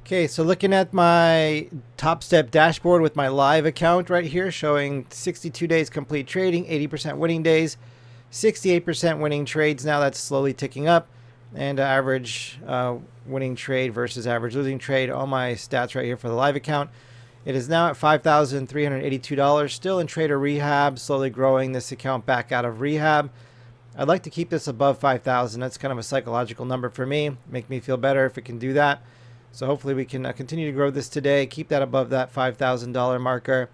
Okay, so looking at my Topstep dashboard with my live account right here, showing 62 days complete trading, 80% winning days, 68% winning trades. Now that's slowly ticking up, and average winning trade versus average losing trade. All my stats right here for the live account. It is now at $5,382, still in trader rehab, slowly growing this account back out of rehab. I'd like to keep this above 5,000. That's kind of a psychological number for me. Make me feel better if it can do that. So hopefully we can continue to grow this today, keep that above that $5,000 marker,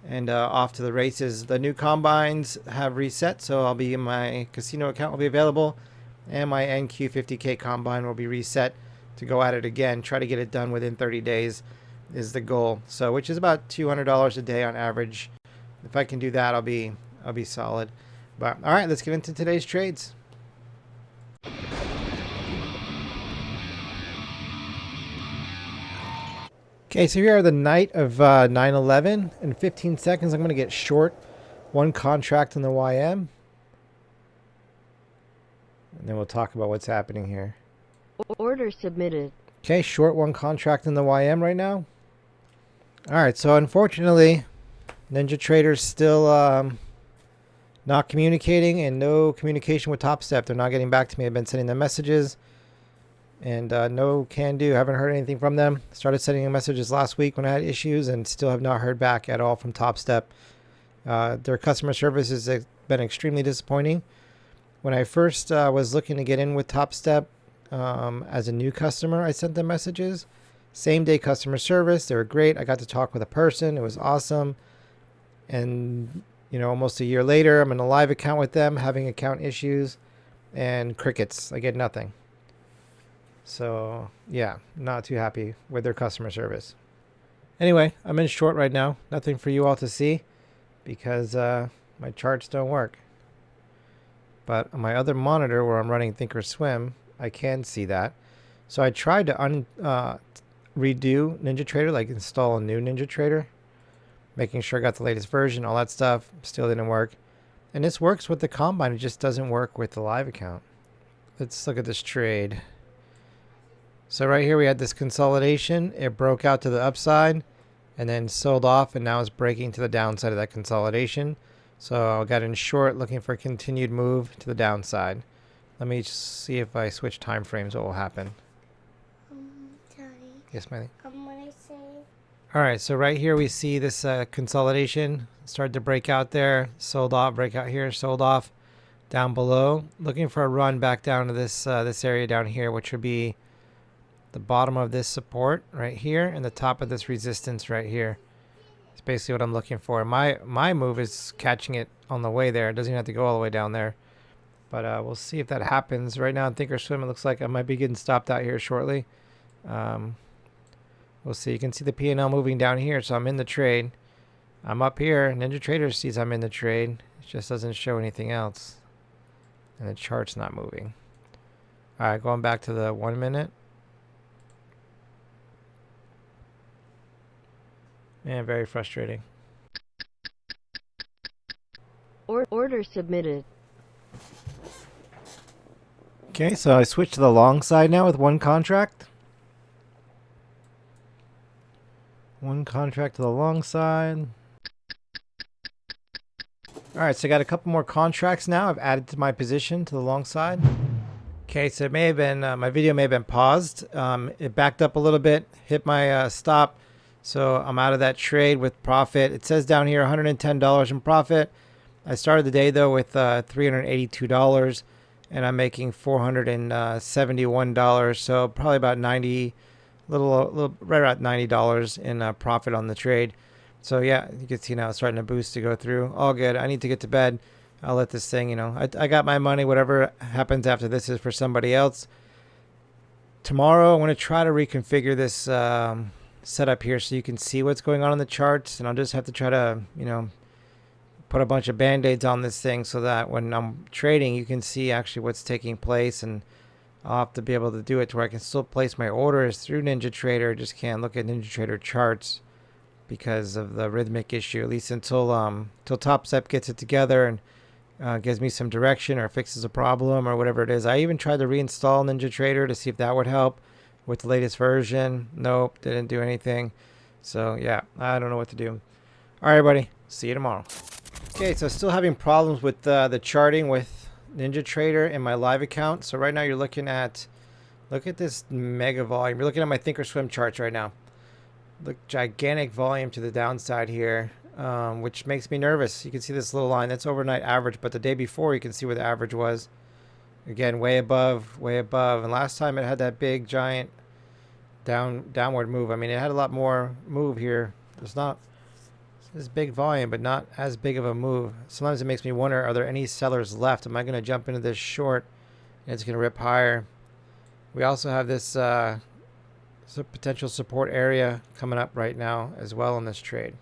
and off to the races. The new combines have reset, so I'll be in my casino account will be available, and my NQ50K combine will be reset to go at it again. Try to get it done within 30 days is the goal. So which is about $200 a day on average. If I can do that, I'll be solid. But all right, let's get into today's trades. Okay, so here are the night of 9/11. In 15 seconds, I'm going to get short one contract in the YM. And then we'll talk about what's happening here. Order submitted. Okay, short one contract in the YM right now. All right, so unfortunately, NinjaTrader's still not communicating, and no communication with Topstep. They're not getting back to me. I've been sending them messages. And no can do. Haven't heard anything from them. Started sending them messages last week when I had issues, and still have not heard back at all from Topstep. Their customer service has been extremely disappointing. When I first was looking to get in with Topstep as a new customer, I sent them messages. Same day customer service. They were great. I got to talk with a person. It was awesome. And almost a year later, I'm in a live account with them, having account issues, and crickets. I get nothing. So, yeah, not too happy with their customer service. Anyway, I'm in short right now. Nothing for you all to see because my charts don't work. But on my other monitor where I'm running Thinkorswim, I can see that. So I tried to redo NinjaTrader, like install a new NinjaTrader, making sure I got the latest version, all that stuff. Still didn't work. And this works with the Combine. It just doesn't work with the live account. Let's look at this trade. So right here we had this consolidation. It broke out to the upside and then sold off, and now it's breaking to the downside of that consolidation. So I got in short, looking for a continued move to the downside. Let me see if I switch time frames, what will happen. Daddy. Yes, Miley? When I say... All right, so right here we see this consolidation. Started to break out there, sold off, break out here, sold off down below. Looking for a run back down to this this area down here, which would be the bottom of this support right here and the top of this resistance right here. It's basically what I'm looking for. My move is catching it on the way there. It doesn't even have to go all the way down there. But we'll see if that happens. Right now in Thinkorswim, it looks like I might be getting stopped out here shortly. We'll see. You can see the P&L moving down here, so I'm in the trade. I'm up here. NinjaTrader sees I'm in the trade. It just doesn't show anything else. And the chart's not moving. All right, going back to the 1 minute. Man, very frustrating. Order submitted. Okay, so I switched to the long side now with one contract. One contract to the long side. All right, so I got a couple more contracts now. I've added to my position to the long side. Okay, so it may have been, my video may have been paused. It backed up a little bit, hit my stop. So I'm out of that trade with profit. It says down here $110 in profit. I started the day though with $382, and I'm making $471. So probably about $90, little right around $90 in profit on the trade. So yeah, you can see now it's starting to boost to go through. All good. I need to get to bed. I'll let this thing, I got my money. Whatever happens after this is for somebody else. Tomorrow I'm going to try to reconfigure this setup here so you can see what's going on in the charts, and I'll just have to try to put a bunch of band-aids on this thing so that when I'm trading you can see actually what's taking place, and I'll have to be able to do it to where I can still place my orders through NinjaTrader. Just can't look at NinjaTrader charts because of the rhythmic issue, at least until Topstep gets it together and gives me some direction or fixes a problem or whatever it is. I even tried to reinstall NinjaTrader to see if that would help with the latest version. Nope, didn't do anything. So yeah, I don't know what to do. All right, everybody. See you tomorrow. Okay, so still having problems with the charting with NinjaTrader in my live account. So right now you're looking at, look at this mega volume. You're looking at my Thinkorswim charts right now. Look, gigantic volume to the downside here, which makes me nervous. You can see this little line. That's overnight average, but the day before you can see where the average was. Again, way above, way above. And last time it had that big, giant downward move. I mean, it had a lot more move here. There's not this big volume, but not as big of a move. Sometimes it makes me wonder, are there any sellers left? Am I going to jump into this short and it's going to rip higher? We also have this potential support area coming up right now as well in this trade.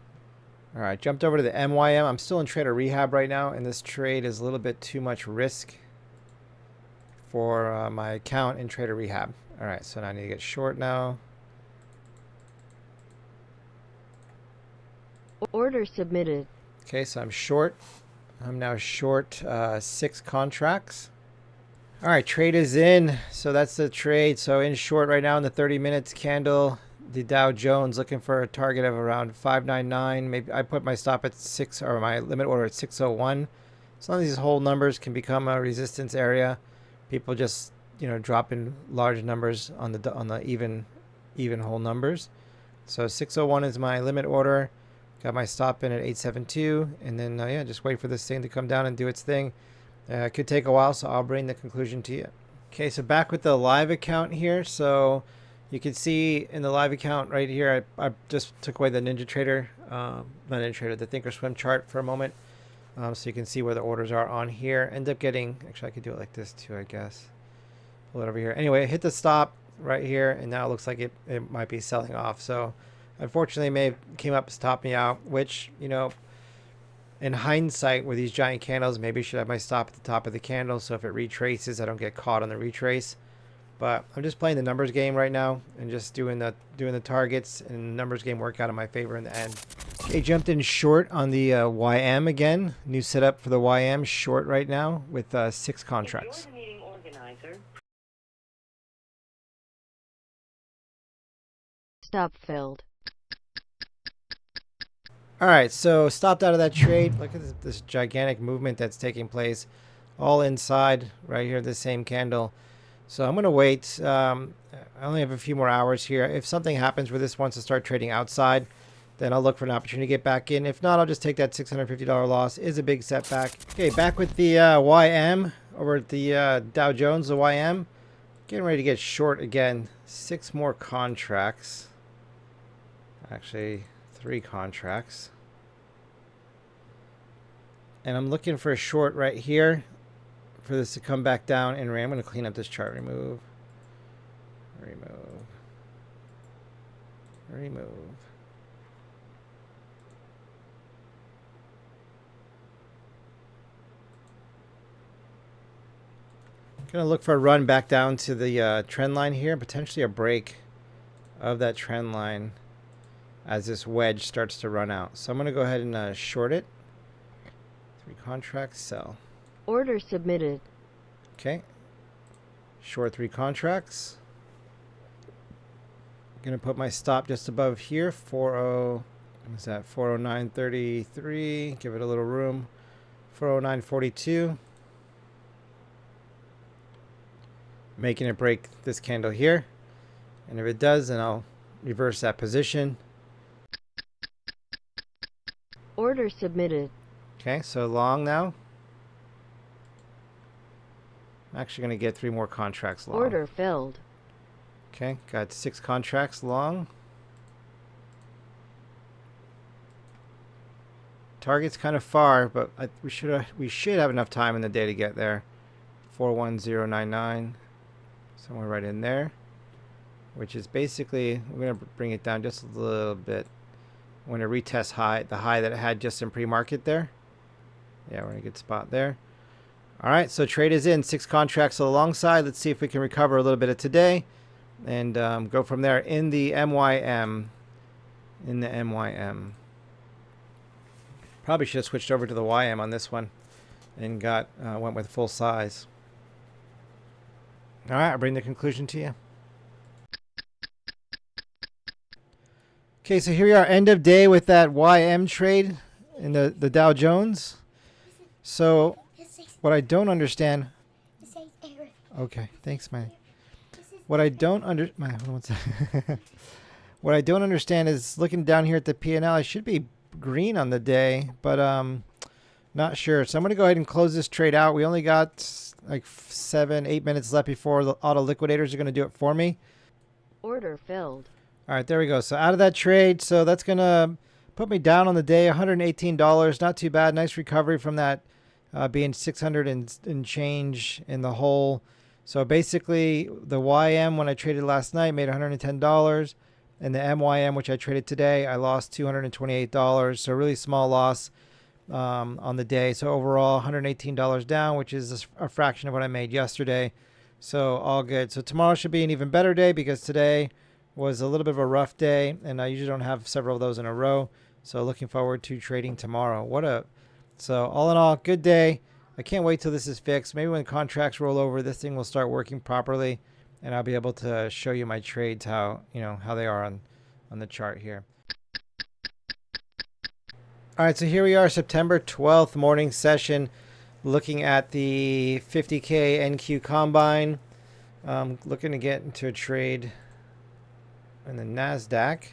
All right, jumped over to the MYM. I'm still in trader rehab right now, and this trade is a little bit too much risk for my account in trader rehab. All right, so now I need to get short now. Order submitted. Okay, so I'm short. I'm now short 6 contracts. All right, trade is in. So that's the trade. So in short right now in the 30 minutes candle, the Dow Jones looking for a target of around 599. Maybe I put my stop at 6, or my limit order at 601. Some of these whole numbers can become a resistance area. People just, you know, drop in large numbers on the even whole numbers. So 601 is my limit order. Got my stop in at 872, and then yeah, just wait for this thing to come down and do its thing. It could take a while, so I'll bring the conclusion to you. Okay, so back with the live account here. So you can see in the live account right here, I just took away the NinjaTrader, not NinjaTrader, the Thinkorswim chart for a moment. So you can see where the orders are on here. End up getting, actually I could do it like this too, I guess. Pull it over here. Anyway, hit the stop right here, and now it looks like it might be selling off. So unfortunately, may have came up to stop me out, which, you know, in hindsight, with these giant candles, maybe I should have my stop at the top of the candle, so if it retraces, I don't get caught on the retrace. But I'm just playing the numbers game right now and just doing the targets, and the numbers game work out in my favor in the end. Okay, jumped in short on the YM again. New setup for the YM, short right now with 6 contracts. If you're the meeting organizer. Stop filled. All right, so stopped out of that trade. Look at this gigantic movement that's taking place all inside right here, the same candle. So I'm going to wait. I only have a few more hours here. If something happens where this wants to start trading outside, then I'll look for an opportunity to get back in. If not, I'll just take that $650 loss. Is a big setback. Okay, back with the YM over at the Dow Jones, the YM. Getting ready to get short again. 6 more contracts. Actually, 3 contracts. And I'm looking for a short right here for this to come back down and I'm going to clean up this chart. Remove. Going to look for a run back down to the trend line here, potentially a break of that trend line as this wedge starts to run out. So I'm going to go ahead and short it. 3 contracts, sell. Order submitted. Okay. Short 3 contracts. I'm going to put my stop just above here. 40, what is that? 409.33. Give it a little room. 409.42. Making it break this candle here. And if it does, then I'll reverse that position. Order submitted. Okay, so long now. I'm actually going to get 3 more contracts long. Order filled. Okay, got 6 contracts long. Target's kind of far, but we should have enough time in the day to get there. 41099, somewhere right in there, which is basically, we're going to bring it down just a little bit. We're going to retest the high that it had just in pre-market there. Yeah, we're in a good spot there. All right, so trade is in. 6 contracts alongside. Let's see if we can recover a little bit of today and go from there in the MYM. Probably should have switched over to the YM on this one and went with full size. All right, I'll bring the conclusion to you. Okay, so here we are, end of day with that YM trade in the Dow Jones. So This is what I don't understand. this is Eric. Okay, thanks, man. This is What I don't under my hold on one second. What I don't understand is looking down here at the P&L. I should be green on the day, but not sure. So I'm gonna go ahead and close this trade out. We only got like 7-8 minutes left before the auto liquidators are gonna do it for me. Order filled. All right, there we go. So out of that trade, so that's gonna put me down on the day, $118. Not too bad. Nice recovery from that being 600 and change in the hole. So basically, the YM when I traded last night made $110, and the MYM which I traded today, I lost $228. So really small loss on the day. So overall, $118 down, which is a fraction of what I made yesterday. So all good. So tomorrow should be an even better day because today was a little bit of a rough day, and I usually don't have several of those in a row. So looking forward to trading tomorrow. So all in all, good day. I can't wait till this is fixed. Maybe when contracts roll over, this thing will start working properly, and I'll be able to show you my trades how they are on the chart here. All right, so here we are, September 12th morning session, looking at the 50K NQ Combine. Looking to get into a trade in the NASDAQ.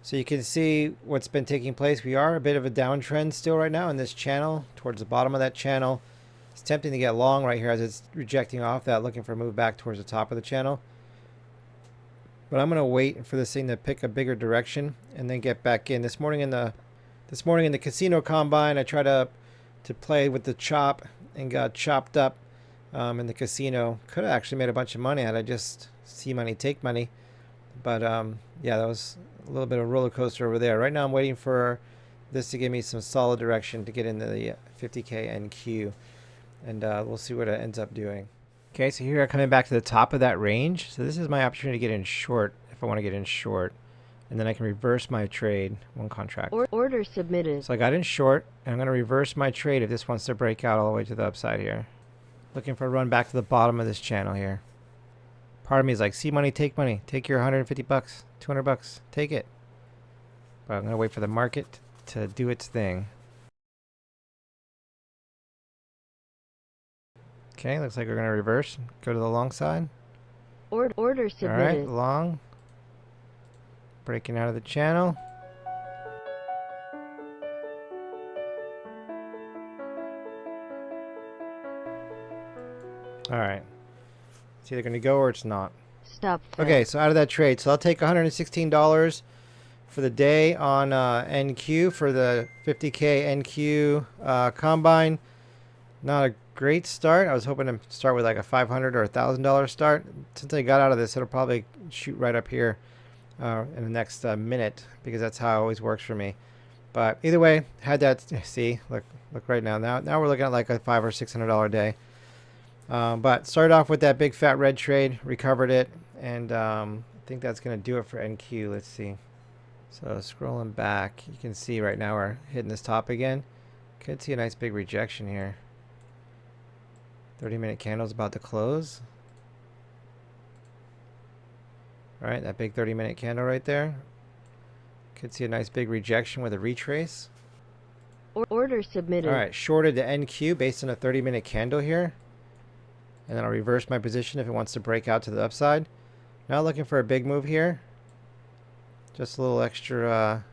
So you can see what's been taking place. We are a bit of a downtrend still right now in this channel, towards the bottom of that channel. It's tempting to get long right here as it's rejecting off that, looking for a move back towards the top of the channel. But I'm going to wait for this thing to pick a bigger direction and then get back in. This morning in the casino combine, I tried to play with the chop and got chopped up in the casino. Could have actually made a bunch of money had I just see money, take money. But yeah, that was a little bit of a roller coaster over there. Right now I'm waiting for this to give me some solid direction to get into the 50K NQ. And we'll see what it ends up doing. Okay, so here we are coming back to the top of that range. So this is my opportunity to get in short if I want to get in short. And then I can reverse my trade, one contract. Order submitted. So I got in short, and I'm going to reverse my trade if this wants to break out all the way to the upside here. Looking for a run back to the bottom of this channel here. Part of me is like, see money, take money. Take your 150 bucks, 200 bucks, take it. But I'm going to wait for the market to do its thing. Okay, looks like we're going to reverse. Go to the long side. Order All submitted. right, long. Breaking out of the channel. All right. It's either going to go or it's not. Stop filled. Okay, so out of that trade. So I'll take $116 for the day on NQ for the 50K NQ Combine. Not a great start. I was hoping to start with like a $500 or $1,000 start. Since I got out of this, it'll probably shoot right up here in the next minute because that's how it always works for me. But either way, had that. See, look right now. Now we're looking at like a $500 or $600 day. But started off with that big fat red trade, recovered it, and I think that's going to do it for NQ. Let's see. So scrolling back, you can see right now we're hitting this top again. Could see a nice big rejection here. 30-minute candle's about to close. All right, that big 30-minute candle right there. Could see a nice big rejection with a retrace. Order submitted. All right, shorted the NQ based on a 30-minute candle here. And then I'll reverse my position if it wants to break out to the upside. Not looking for a big move here. Just a little extra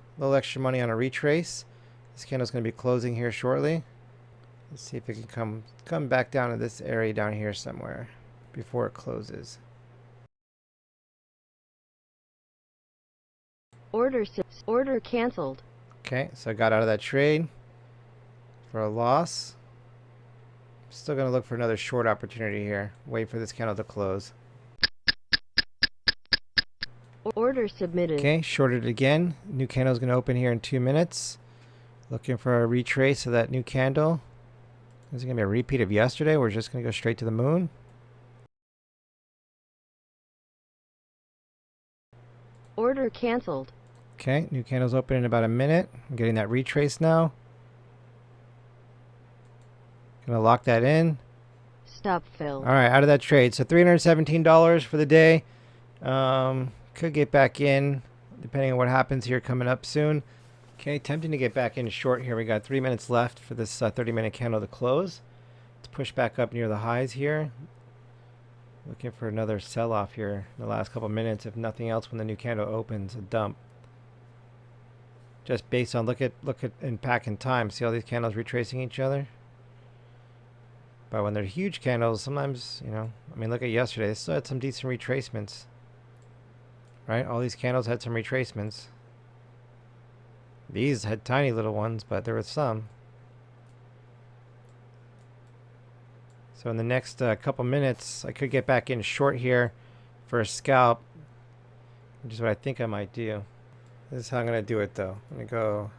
money on a retrace. This candle's going to be closing here shortly. Let's see if it can come back down to this area down here somewhere before it closes. Order canceled. Okay, so I got out of that trade for a loss. Still going to look for another short opportunity here. Wait for this candle to close. Order submitted. Okay, shorted again. New candle is going to open here in 2 minutes. Looking for a retrace of that new candle. Is it going to be a repeat of yesterday? We're just going to go straight to the moon. Order canceled. Okay, new candle's open in about a minute. I'm getting that retrace now. Gonna lock that in. Stop filled. All right, out of that trade. So $317 for the day. Could get back in depending on what happens here coming up soon. Okay, tempting to get back in short here. We got 3 minutes left for this 30-minute candle to close. Let's push back up near the highs here. Looking for another sell-off here in the last couple minutes. If nothing else, when the new candle opens, a dump. Just based on look at in pack and time. See all these candles retracing each other. But when they're huge candles, sometimes, you know, I mean, look at yesterday. They still had some decent retracements. Right? All these candles had some retracements. These had tiny little ones, but there were some. So in the next couple minutes, I could get back in short here for a scalp, which is what I think I might do. This is how I'm going to do it, though. I'm going to go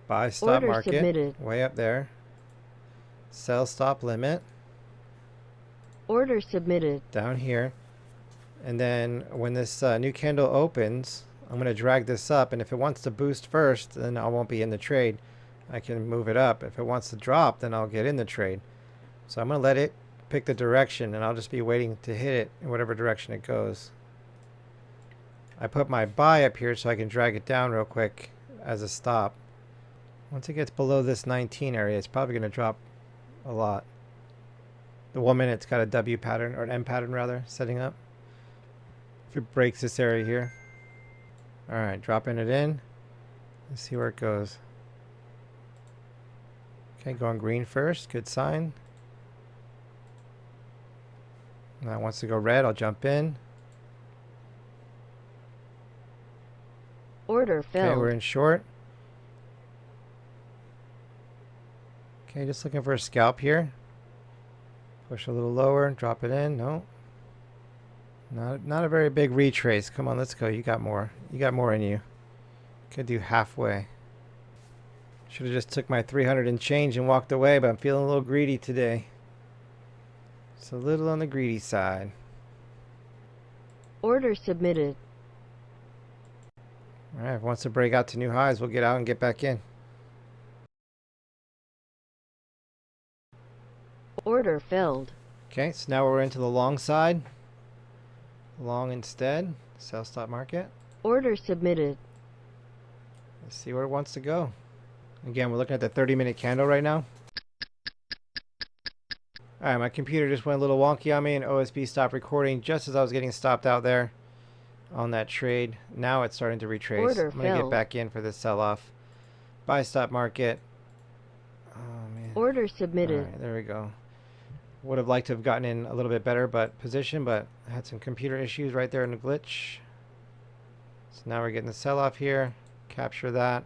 buy stop Order market, submitted. way up there. Sell stop limit, Order submitted. down here. And then when this new candle opens, I'm going to drag this up. And if it wants to boost first, then I won't be in the trade. I can move it up. If it wants to drop, then I'll get in the trade. So I'm going to let it pick the direction, and I'll just be waiting to hit it in whatever direction it goes. I put my buy up here so I can drag it down real quick as a stop. Once it gets below this 19 area, it's probably going to drop a lot. The 1 minute's got a W pattern, or an M pattern rather, setting up. If it breaks this area here. Alright, dropping it in. Let's see where it goes. Okay, going green first. Good sign. Now it wants to go red. I'll jump in. Order filled. Okay, we're in short. Okay, just looking for a scalp here. Push a little lower, drop it in. No. Not a very big retrace. Come on, let's go. You got more. You got more in you. Could do halfway. Should have just took my 300 and change and walked away, but I'm feeling a little greedy today. It's a little on the greedy side. Order submitted. Alright, if it wants to break out to new highs, we'll get out and get back in. Order filled. Okay, so now we're into the long side. Long instead. Sell stop market. Order submitted. Let's see where it wants to go. Again, we're looking at the 30-minute candle right now. Alright, my computer just went a little wonky on me and OSB stopped recording just as I was getting stopped out there on that trade. Now it's starting to retrace. Order I'm going to get filled. back in for this sell-off. Buy stop market. Oh, man. Order submitted. Alright, there we go. Would have liked to have gotten in a little bit better position, but I had some computer issues right there in the glitch. So now we're getting the sell-off here. Capture that.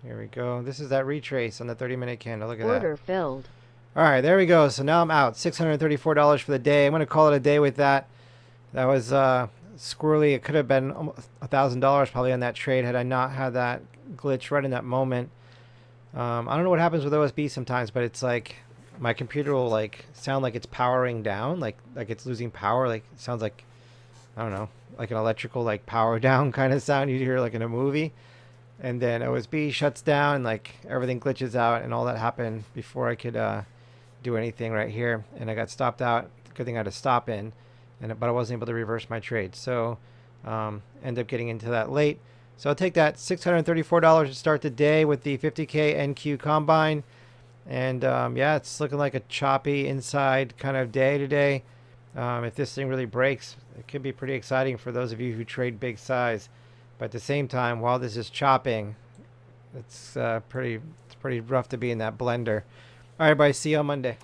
Here we go. This is that retrace on the 30-minute candle. Look at that. Order filled. All right, there we go. So now I'm out. $634 for the day. I'm going to call it a day with that. That was squirrely. It could have been $1,000 probably on that trade had I not had that glitch right in that moment. I don't know what happens with OSB sometimes, but it's like my computer will like sound like it's powering down, like it's losing power. Like it sounds like, I don't know, like an electrical like power down kind of sound you'd hear like in a movie. And then OSB shuts down and like everything glitches out, and all that happened before I could do anything right here. And I got stopped out. Good thing I had a stop in, but I wasn't able to reverse my trade. So end up getting into that late. So I'll take that $634 to start the day with the 50K NQ Combine. And yeah, it's looking like a choppy inside kind of day today. If this thing really breaks, it could be pretty exciting for those of you who trade big size. But at the same time, while this is chopping, it's pretty rough to be in that blender. All right, everybody, see you on Monday.